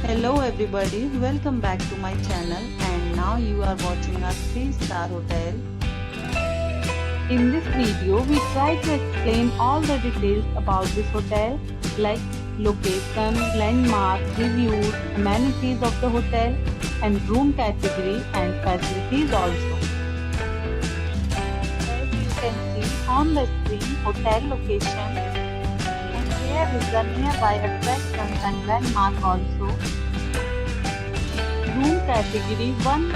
Hello everybody, welcome back to my channel and now you are watching a 3-star hotel. In this video, we try to explain all the details about this hotel like location, landmark, reviews, amenities of the hotel and room category and facilities also. As you can see on the screen, hotel location and here is the nearby attractions and landmark also. Room category 1.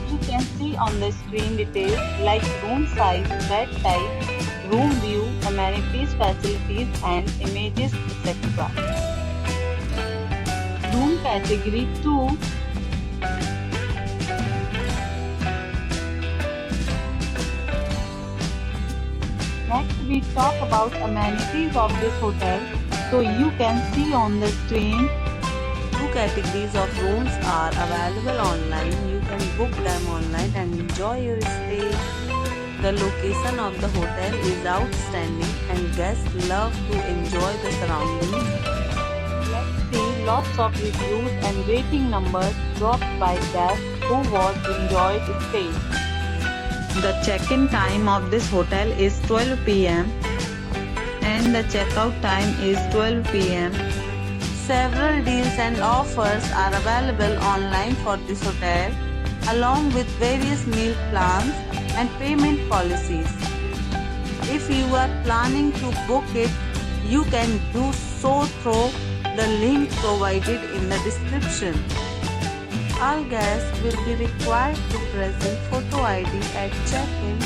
You can see on the screen details like room size, bed type, room view, amenities, facilities and images etc. Room category 2. Next we talk about amenities of this hotel. So you can see on the screen. Two categories of rooms are available online. You can book them online and enjoy your stay. The location of the hotel is outstanding and guests love to enjoy the surroundings. Let's see lots of reviews and rating numbers dropped by guests who was enjoyed stay. The check-in time of this hotel is 12 p.m. and the checkout time is 12 p.m. Several deals and offers are available online for this hotel, along with various meal plans and payment policies. If you are planning to book it, you can do so through the link provided in the description. All guests will be required to present photo ID at check-in.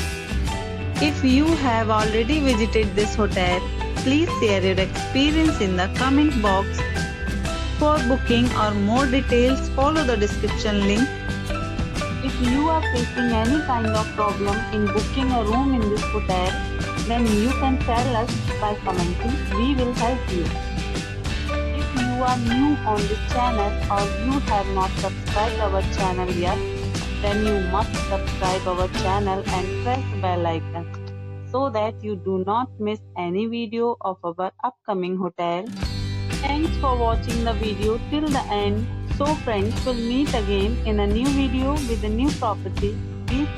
If you have already visited this hotel, please share your experience in the comment box. For booking or more details, follow the description link. If you are facing any kind of problem in booking a room in this hotel, then you can tell us by commenting. We will help you. If you are new on this channel or you have not subscribed our channel yet, then you must subscribe our channel and press bell icon so that you do not miss any video of our upcoming hotel. Thanks for watching the video till the end. So friends, will meet again in a new video with a new property. Please